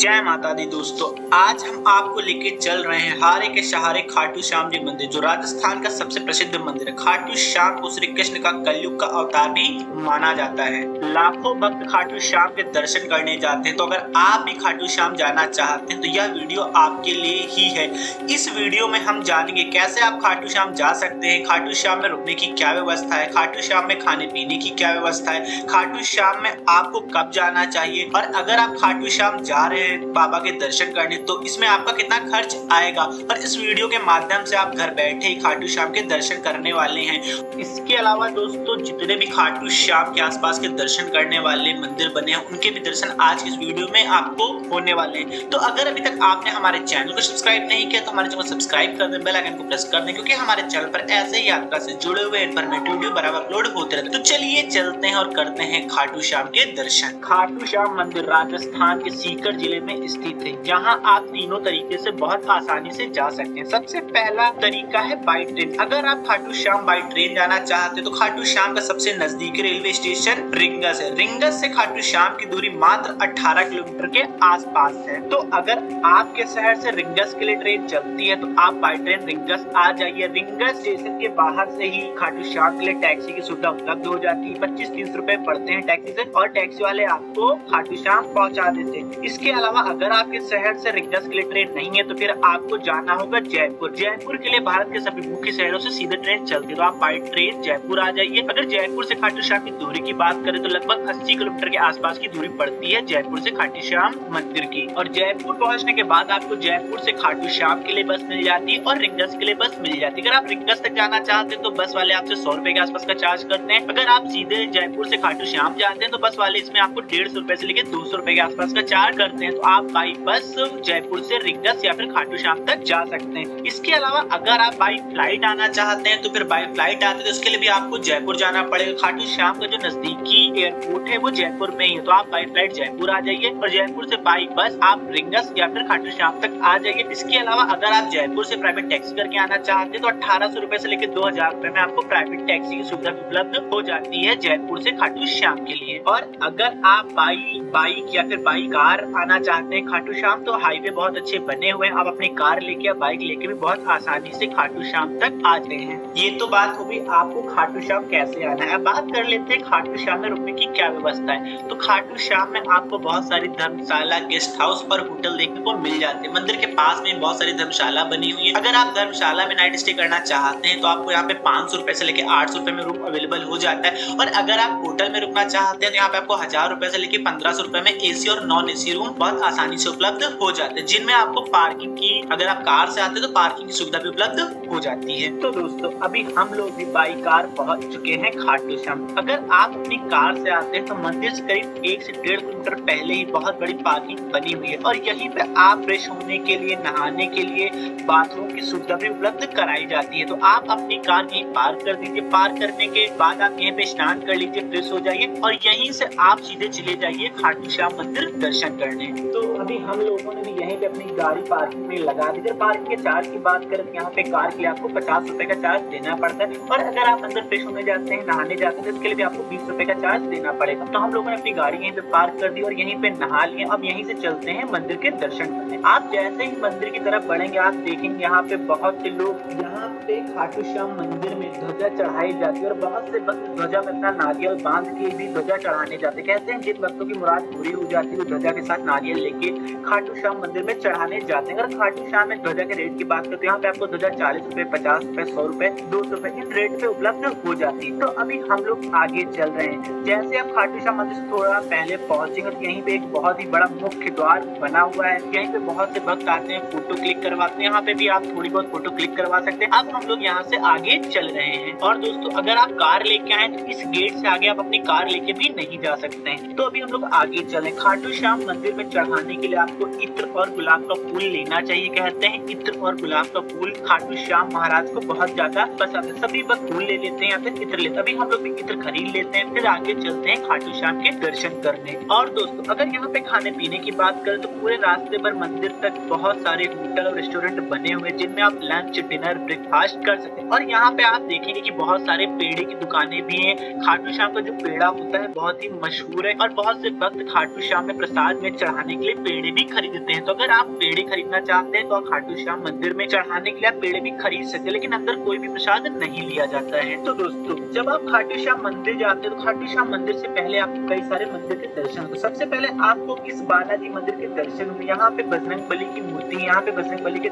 जय माता दी दोस्तों, आज हम आपको लेके चल रहे हैं हारे के सहारे खाटू श्याम जी मंदिर, जो राजस्थान का सबसे प्रसिद्ध मंदिर है। खाटू श्याम को श्री कृष्ण का कलयुग का अवतार भी माना जाता है। लाखों भक्त खाटू श्याम के दर्शन करने जाते हैं। तो अगर आप भी खाटू श्याम जाना चाहते हैं तो यह वीडियो आपके लिए ही है। इस वीडियो में हम जानेंगे कैसे आप खाटू श्याम जा सकते हैं, खाटू श्याम में रुकने की क्या व्यवस्था है, खाटू श्याम में खाने पीने की क्या व्यवस्था है, खाटू श्याम में आपको कब जाना चाहिए, और अगर आप खाटू श्याम जा रहे हैं बाबा के दर्शन करने तो इसमें आपका कितना खर्च आएगा। और इस वीडियो के माध्यम से आप घर बैठे ही खाटू श्याम के दर्शन करने वाले हैं। इसके अलावा दोस्तों, जितने भी खाटू श्याम के आसपास के दर्शन करने वाले मंदिर बने हैं उनके भी दर्शन आज की इस वीडियो में आपको होने वाले हैं। तो अगर अभी तक आपने हमारे चैनल को सब्सक्राइब नहीं किया तो हमारे चैनल को सब्सक्राइब कर दें, बेल आइकन को प्रेस कर दें, क्योंकि हमारे चैनल पर ऐसे ही यात्रा से जुड़े हुए इन्फॉर्मेटिव वीडियो बराबर अपलोड होते रहते हैं। तो चलिए चलते हैं और करते हैं खाटू श्याम के दर्शन। खाटू श्याम मंदिर राजस्थान के सीकर जिले में स्थित है, जहां आप तीनों तरीके से बहुत आसानी से जा सकते हैं। सबसे पहला तरीका है बाई ट्रेन। अगर आप खाटू श्याम बाई ट्रेन जाना चाहते हैं तो खाटू श्याम का सबसे नजदीकी रेलवे स्टेशन रिंगस है। रिंगस से खाटू श्याम की दूरी मात्र 18 किलोमीटर के आसपास है। तो अगर आपके शहर से रिंगस के लिए ट्रेन चलती है तो आप बाई ट्रेन रिंगस आ जाइए। रिंगस स्टेशन के बाहर से ही खाटू श्याम के लिए टैक्सी की सुविधा उपलब्ध हो जाती है। 25-30 रुपए पड़ते हैं टैक्सी से, और टैक्सी वाले आपको खाटू श्याम पहुंचा देते हैं। इसके अलावा अगर आपके शहर से रिंगस के लिए ट्रेन नहीं है तो फिर आपको जाना होगा जयपुर। जयपुर के लिए भारत के सभी मुख्य शहरों से सीधे ट्रेन चलती है, तो आप बाई ट्रेन जयपुर आ जाइए। अगर जयपुर से खाटू श्याम की दूरी की बात करें तो लगभग 80 किलोमीटर के आसपास की दूरी पड़ती है जयपुर से खाटू श्याम मंदिर की। और जयपुर पहुंचने के बाद आपको जयपुर से खाटू श्याम के लिए बस मिल जाती है और रिंगस के लिए बस मिल जाती है। अगर आप रिंगस तक जाना चाहते हैं तो बस वाले आपसे 100 रुपए के आसपास का चार्ज करते हैं। अगर आप सीधे जयपुर से खाटू श्याम जाते हैं तो बस वाले इसमें आपको 150 रुपए से लेकर 200 रुपए के आसपास का चार्ज करते हैं। तो आप बाई बस जयपुर से रिंगस या फिर खाटू श्याम तक जा सकते हैं। इसके अलावा अगर आप बाई फ्लाइट आना चाहते हैं तो फिर बाई फ्लाइट आते हैं तो उसके लिए भी आपको जयपुर जाना पड़ेगा। खाटू श्याम का जो नजदीकी एयरपोर्ट है वो जयपुर में ही है, तो आप बाई फ्लाइट जयपुर आ जाइए और जयपुर से बाई बस आप रिंगस या फिर खाटू श्याम तक आ जाइए। इसके अलावा अगर आप जयपुर से प्राइवेट टैक्सी करके आना चाहते हैं तो 1800 रुपए से लेकर 2000 रुपए में आपको प्राइवेट टैक्सी की सुविधा उपलब्ध हो जाती है जयपुर से खाटू श्याम के लिए। और अगर आप बाइक या फिर बाई कार आना चाहते हैं खाटू श्याम तो हाईवे बहुत अच्छे बने हुए हैं। आप अपनी कार लेके या बाइक लेके भी बहुत आसानी से खाटू श्याम तक आते हैं। ये तो बात होगी आपको खाटू श्याम कैसे आना है। बात कर लेते हैं खाटू श्याम में रुकने की क्या व्यवस्था है। तो खाटू श्याम में आपको बहुत सारी धर्मशाला, गेस्ट हाउस और होटल देखने को मिल जाते हैं। मंदिर के पास में बहुत सारी धर्मशाला बनी हुई है। अगर आप धर्मशाला में नाइट स्टे करना चाहते हैं तो आपको यहाँ पे 500 रुपए से लेकर 800 रुपए में रूम अवेलेबल हो जाता है। और अगर आप होटल में रुकना चाहते हैं तो यहाँ पे आपको 1000 रुपए से लेकर 1500 रुपए में एसी और नॉन एसी रूम बहुत आसानी से उपलब्ध हो जाते हैं, जिनमें आपको पार्किंग की, अगर आप कार से आते हैं तो पार्किंग की सुविधा भी उपलब्ध हो जाती है। तो दोस्तों, अभी हम लोग भी बाई कार पहुंच चुके हैं खाटू श्याम। अगर आप अपनी कार से आते हैं तो मंदिर से करीब 1 से 1.5 किलोमीटर पहले ही बहुत बड़ी पार्किंग बनी हुई है, और यहीं पे आप फ्रेश होने के लिए, नहाने के लिए बाथरूम की सुविधा भी उपलब्ध कराई जाती है। तो आप अपनी कार यहीं पार्क कर दीजिए। पार्क करने के बाद आप यहीं पे स्नान कर लीजिए, फ्रेश हो जाइए, और यहीं से आप सीधे चले जाइए खाटू श्याम मंदिर दर्शन करने। तो अभी हम लोगों ने भी यहीं पे अपनी गाड़ी पार्किंग में लगा दी। पार्किंग के चार्ज की बात करें तो यहाँ पे कार के लिए आपको 50 रुपए का चार्ज देना पड़ता है, और अगर आप अंदर फ्रेश होने जाते हैं, नहाने जाते हैं तो इसके लिए भी आपको 20 रुपए का चार्ज देना पड़ेगा। तो हम लोगों ने अपनी गाड़ी यहीं पे पार्क कर दी और यहीं पे नहा लिए। अब यहीं से चलते हैं मंदिर के दर्शन करने। आप जैसे ही मंदिर की तरफ बढ़ेंगे आप देखेंगे यहाँ पे बहुत से लोग यहाँ पे खाटू श्याम मंदिर में ध्वजा चढ़ाई जाती है, और बहुत से भक्त ध्वजा में अपना नारियल बांध के भी ध्वजा चढ़ाने जाते हैं। कहते हैं जिन भक्तों की मुराद पूरी हो जाती है वो ध्वजा के साथ नारियल लेके खाटू श्याम मंदिर में चढ़ाने जाते हैं। अगर खाटू श्याम में ध्वजा के रेट की बात करते हैं, यहाँ पे आपको ध्वजा 40 रुपए, 50 रुपए, 100 रुपए, 200 रुपए इन रेट पे उपलब्ध हो जाती है। तो अभी हम लोग आगे चल रहे हैं। जैसे आप खाटू श्याम मंदिर से थोड़ा पहले पहुंचेंगे तो यहीं पे एक बहुत ही बड़ा मुख्य द्वार बना हुआ है। यहीं पे बहुत से भक्त आते हैं, फोटो क्लिक करवाते हैं। यहाँ पे भी आप थोड़ी बहुत फोटो क्लिक करवा सकते हैं। अब हम लोग यहाँ से आगे चल रहे हैं। और दोस्तों, अगर आप कार लेके आए तो इस गेट से आगे आप अपनी कार लेके भी नहीं जा सकते हैं। तो अभी हम लोग आगे चले। खाटू श्याम मंदिर में चढ़ाने के लिए आपको इत्र और गुलाब का फूल लेना चाहिए। कहते हैं इत्र और गुलाब का फूल खाटू श्याम महाराज को बहुत ज्यादा पसंद है। सभी भक्त फूल ले लेते हैं या फिर इत्र लेते हैं। अभी हम लोग भी इत्र खरीद लेते हैं, फिर आगे चलते हैं खाटू श्याम के दर्शन करने। और दोस्तों, अगर यहाँ पे खाने पीने की बात करें तो पूरे रास्ते भर मंदिर तक बहुत सारे होटल और रेस्टोरेंट बने हुए हैं, जिनमें आप लंच, डिनर, ब्रेकफास्ट बर्दाश्त कर सकते हैं। और यहाँ पे आप देखेंगे कि बहुत सारे पेड़े की दुकानें भी हैं। खाटू श्याम का जो पेड़ा होता है बहुत ही मशहूर है और बहुत से भक्त खाटू श्याम में प्रसाद में चढ़ाने के लिए पेड़े भी खरीदते हैं। तो अगर आप पेड़े खरीदना चाहते हैं तो आप खाटू श्याम मंदिर में चढ़ाने के लिए आप पेड़े भी खरीद सकते हैं, लेकिन अंदर कोई भी प्रसाद नहीं लिया जाता है। तो दोस्तों, जब आप खाटू श्याम मंदिर जाते हैं तो खाटू श्याम मंदिर से पहले आपको कई सारे मंदिर के दर्शन होते हैं। सबसे पहले आपको इस बालाजी मंदिर के दर्शन हुए। यहाँ पे बजरंगबली की मूर्ति है, यहाँ पे बजरंगबली के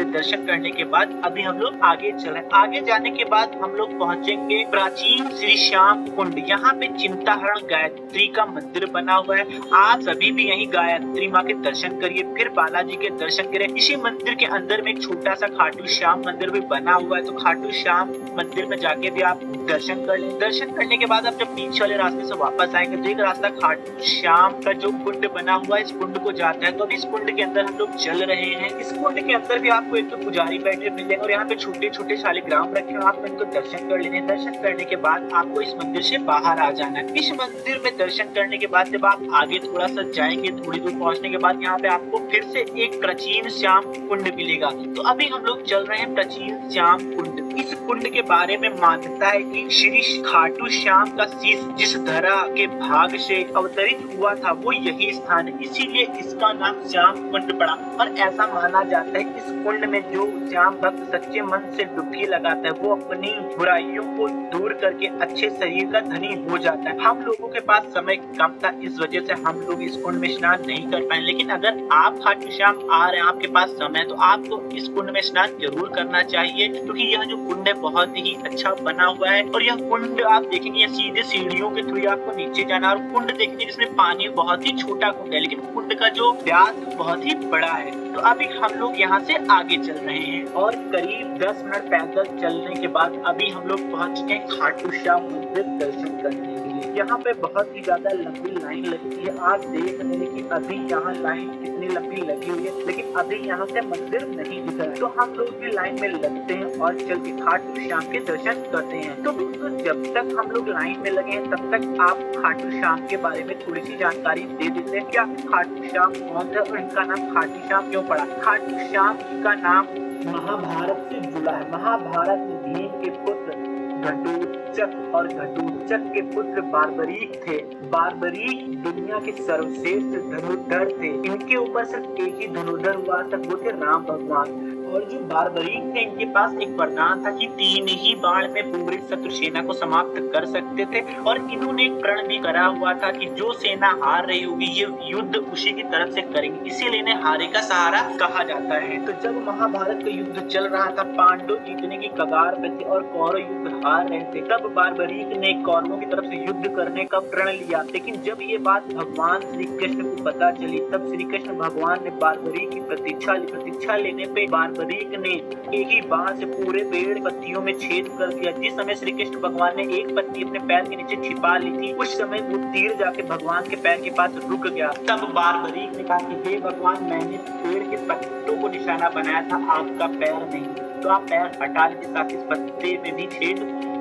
दर्शन करने के बाद अभी हम लोग आगे चल रहे हैं। आगे जाने के बाद हम लोग पहुंचेंगे प्राचीन श्री श्याम कुंड। यहाँ पे चिंताहरण गायत्री का मंदिर बना हुआ है। आप सभी भी यही गायत्री माँ के दर्शन करिए, फिर बालाजी के दर्शन करें। इसी मंदिर के अंदर में एक छोटा सा खाटू श्याम मंदिर भी बना हुआ है, तो खाटू श्याम मंदिर में जाके भी आप दर्शन कर लें। दर्शन करने के बाद आप जब पीछे वाले रास्ते से वापस आएंगे तो एक रास्ता खाटू श्याम का जो कुंड बना हुआ है इस कुंड को जाता है। तो अभी इस कुंड के अंदर हम लोग चल रहे हैं। इस कुंड के अंदर भी आपको एक तो पुजारी बैठे मिलेंगे और यहाँ पे छोटे छोटे शालिग्राम रखे हैं, आप इनको दर्शन कर लेने। दर्शन करने के बाद आपको इस मंदिर से बाहर आ जाना है। इस मंदिर में दर्शन करने के बाद जब आप आगे थोड़ा सा जाएंगे, थोड़ी दूर पहुंचने के बाद यहाँ पे आपको फिर से एक प्राचीन श्याम कुंड मिलेगा। तो अभी हम लोग चल रहे हैं प्राचीन श्याम कुंड। इस कुंड के बारे में मान्यता है कि श्री खाटू श्याम का शीश जिस धरा के भाग से अवतरित हुआ था वो यही स्थान है, इसीलिए इसका नाम श्याम कुंड पड़ा। और ऐसा माना जाता है कि इस कुंड में जो श्याम भक्त सच्चे मन से डुबकी लगाता है वो अपनी बुराइयों को दूर करके अच्छे शरीर का धनी हो जाता है। हम लोगों के पास समय कम था, इस वजह से हम लोग इस कुंड में स्नान नहीं कर पाए, लेकिन अगर आप खाटू श्याम आ रहे हैं, आपके पास समय, तो आपको इस कुंड में स्नान जरूर करना चाहिए, क्योंकि यह जो कुंड है बहुत ही अच्छा बना हुआ है। और यह कुंड आप देखेंगे यह सीधे सीढ़ियों के थ्रू आपको नीचे जाना, और कुंड देखेंगे जिसमें पानी बहुत ही छोटा कुंड है, लेकिन कुंड का जो व्यास बहुत ही बड़ा है। तो अभी हम लोग यहाँ से आगे चल रहे हैं और करीब 10 मिनट पैदल चलने के बाद अभी हम लोग पहुँच गए खाटू श्याम मंदिर दर्शन करने के लिए। यहाँ पे बहुत ही ज्यादा लंबी लाइन लगी है, आप देख रहे हैं कि अभी यहाँ लाइन कितनी लंबी लगी हुई है, लेकिन अभी यहाँ से मंदिर नहीं दिख रहा है। तो हम लोग भी लाइन में लगते हैं और चल के खाटू श्याम के दर्शन करते हैं। तो दोस्तों, जब तक हम लोग लाइन में लगे हैं तब तक आप खाटू श्याम के बारे में थोड़ी सी जानकारी दे देते हैं। क्या खाटू श्याम कौन था और इनका नाम खाटू श्याम क्यों पड़ा? खाटू श्याम का नाम महाभारत से जुड़ा है। महाभारत में भीम के पुत्र घटोत्कच और घटोत्कच के पुत्र बार्बरीक थे। बार्बरीक दुनिया के सर्वश्रेष्ठ धनुर्धर थे। इनके ऊपर सिर्फ एक ही धनुर्धर हुआ था, वो थे राम भगवान। और जो बार्बरीक थे इनके पास एक वरदान था कि 3 ही बाण में पूरी शत्रु सेना को समाप्त कर सकते थे। और इन्होंने एक प्रण भी करा हुआ था कि जो सेना हार रही होगी ये युद्ध उसी की तरफ से करेंगे, इसीलिए इन्हें हारे का सहारा कहा जाता है। तो जब महाभारत का युद्ध चल रहा था, पांडव जीतने की कगार पे थे और कौरव युद्ध हार रहे थे, तब बार्बरीक ने कौरवों की तरफ से युद्ध करने का प्रण लिया। लेकिन जब ये बात भगवान श्री कृष्ण को पता चली, तब श्री कृष्ण भगवान ने बार्बरीक की प्रतीक्षा ली। प्रतीक्षा लेने पे बार्बरीक ने एक ही बाण से पूरे पेड़ पत्तियों में छेद कर दिया। जिस समय श्री कृष्ण भगवान ने एक पत्ती अपने पैर के नीचे छिपा ली थी, उस समय वो तीर जाके भगवान के पैर के पास रुक गया। तब बार्बरीक ने कहा कि हे भगवान, मैंने पेड़ के पत्तों को निशाना बनाया था, आपका पैर नहीं, तो आप पैर हटा लीजिए ताकि इस पत्ते में भी छेद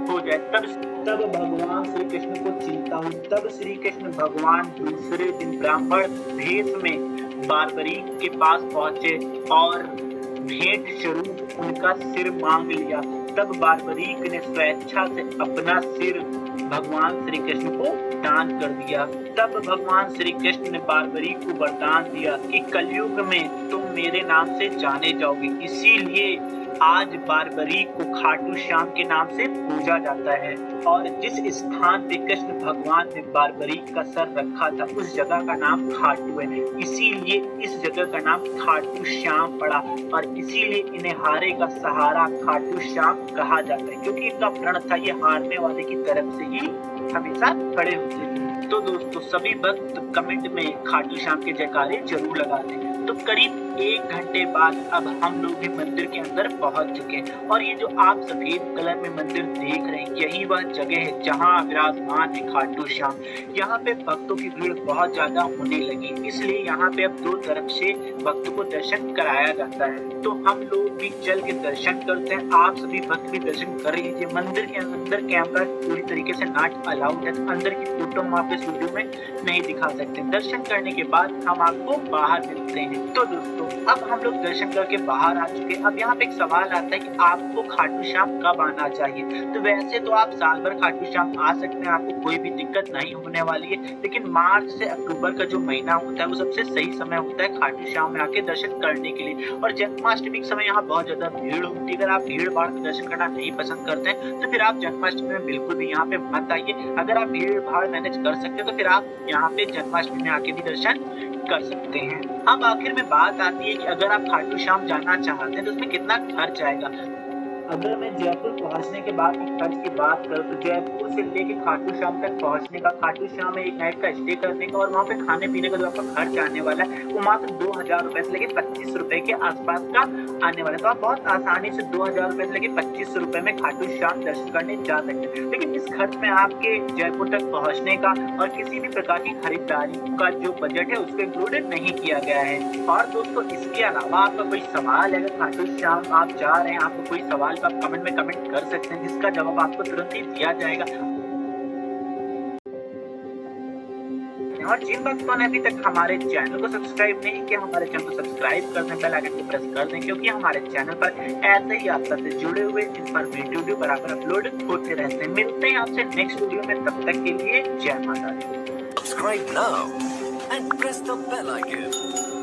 हो जाए। तब भगवान श्री कृष्ण को चिंता हुई। तब श्री कृष्ण भगवान दूसरे दिन ब्राह्मण भेष में बार्बरीक के पास पहुंचे और भेंट स्वरूप उनका सिर मांग लिया। तब बार्बरीक ने स्वेच्छा से अपना सिर भगवान श्री कृष्ण को दान कर दिया। तब भगवान श्री कृष्ण ने बार्बरीक को वरदान दिया कि कलयुग में तुम मेरे नाम से जाने जाओगे, इसीलिए आज बार्बरीक को खाटू श्याम के नाम से पूजा जाता है। और जिस स्थान पे कृष्ण भगवान ने बार्बरीक का सर रखा था उस जगह का नाम खाटू है, इसीलिए इस जगह का नाम खाटू श्याम पड़ा। और इसीलिए इन्हें हारे का सहारा खाटू श्याम कहा जाता है, क्योंकि इनका प्रण था ये हारने वाले की तरफ से ही हमेशा खड़े होते थे। तो दोस्तों, सभी भक्त कमेंट में खाटू श्याम के जयकारे जरूर लगाते हैं। तो करीब 1 घंटे बाद अब हम लोग भी मंदिर के अंदर पहुंच चुके हैं। और ये जो आप सफेद कलर में मंदिर देख रहे हैं, यही वह जगह है जहां विराजमान है खाटू श्याम। यहाँ पे भक्तों की भीड़ बहुत ज्यादा होने लगी, इसलिए यहाँ पे अब 2 तरफ से भक्तों को दर्शन कराया जाता है। तो हम लोग भी चल के दर्शन करते हैं, आप सभी भक्त भी दर्शन कर लीजिए। मंदिर के अंदर कैमरा पूरी तरीके से नॉट अलाउड है, तो अंदर की फोटो आप आप इस वीडियो में नहीं दिखा सकते। दर्शन करने के बाद हम आपको बाहर मिलते हैं। तो दोस्तों अब हम लोग दर्शन करके बाहर आ चुके हैं। अब यहाँ पे एक सवाल आता है कि आपको खाटू श्याम कब आना चाहिए। तो वैसे तो आप साल भर खाटू श्याम आ सकते हैं, आपको कोई भी दिक्कत नहीं होने वाली है, लेकिन मार्च से अक्टूबर का जो महीना होता है वो सबसे सही समय होता है खाटू श्याम में आके दर्शन करने के लिए। और जन्माष्टमी के समय यहाँ बहुत ज्यादा भीड़ होती है। अगर आप भीड़ भाड़ में दर्शन करना नहीं पसंद करते हैं तो फिर आप जन्माष्टमी में बिल्कुल भी यहाँ पे मत आइए। अगर आप भीड़ भाड़ मैनेज कर सकते हैं तो फिर आप यहाँ पे जन्माष्टमी में आके भी दर्शन कर सकते हैं। अब आखिर में बात आती है कि अगर आप खाटू श्याम जाना चाहते हैं तो उसमें कितना खर्च आएगा। अगर मैं जयपुर पहुंचने के बाद की खर्च की बात करूं तो जयपुर से लेके खाटू श्याम तक पहुंचने का, खाटू श्याम में एक नाइट का स्टे करने का और वहां पे खाने पीने का जो आपका खर्च आने वाला है वो मात्र 2000 रुपए से लेके 25 रुपए के आसपास का आने वाला है। तो आप बहुत आसानी से 2000 रुपए से लेके 25 रुपए में खाटू श्याम दर्शन करने जा सकते हैं। लेकिन इस खर्च में आपके जयपुर तक पहुंचने का और किसी भी प्रकार की खरीदारी का जो बजट है उसको इंक्लूडेड नहीं किया गया है। और दोस्तों इसके अलावा आपका कोई सवाल है, अगर खाटू श्याम आप जा रहे हैं, आपको कोई सवाल आप कमेंट में कमेंट कर सकते हैं, जिसका जवाब आपको तुरंत ही दिया जाएगा। और जिन भक्तों ने अभी तक हमारे चैनल को सब्सक्राइब नहीं किया, हमारे चैनल को सब्सक्राइब कर दें, बेल आइकन को प्रेस कर दें, क्योंकि हमारे चैनल पर ऐसे ही यात्रा से जुड़े हुए इंफॉर्मेटिव वीडियो बराबर अपलोड होते रहते हैं। मिलते हैं आपसे नेक्स्ट वीडियो में, तब तक के लिए जय माता दी। Subscribe now and press the bell icon.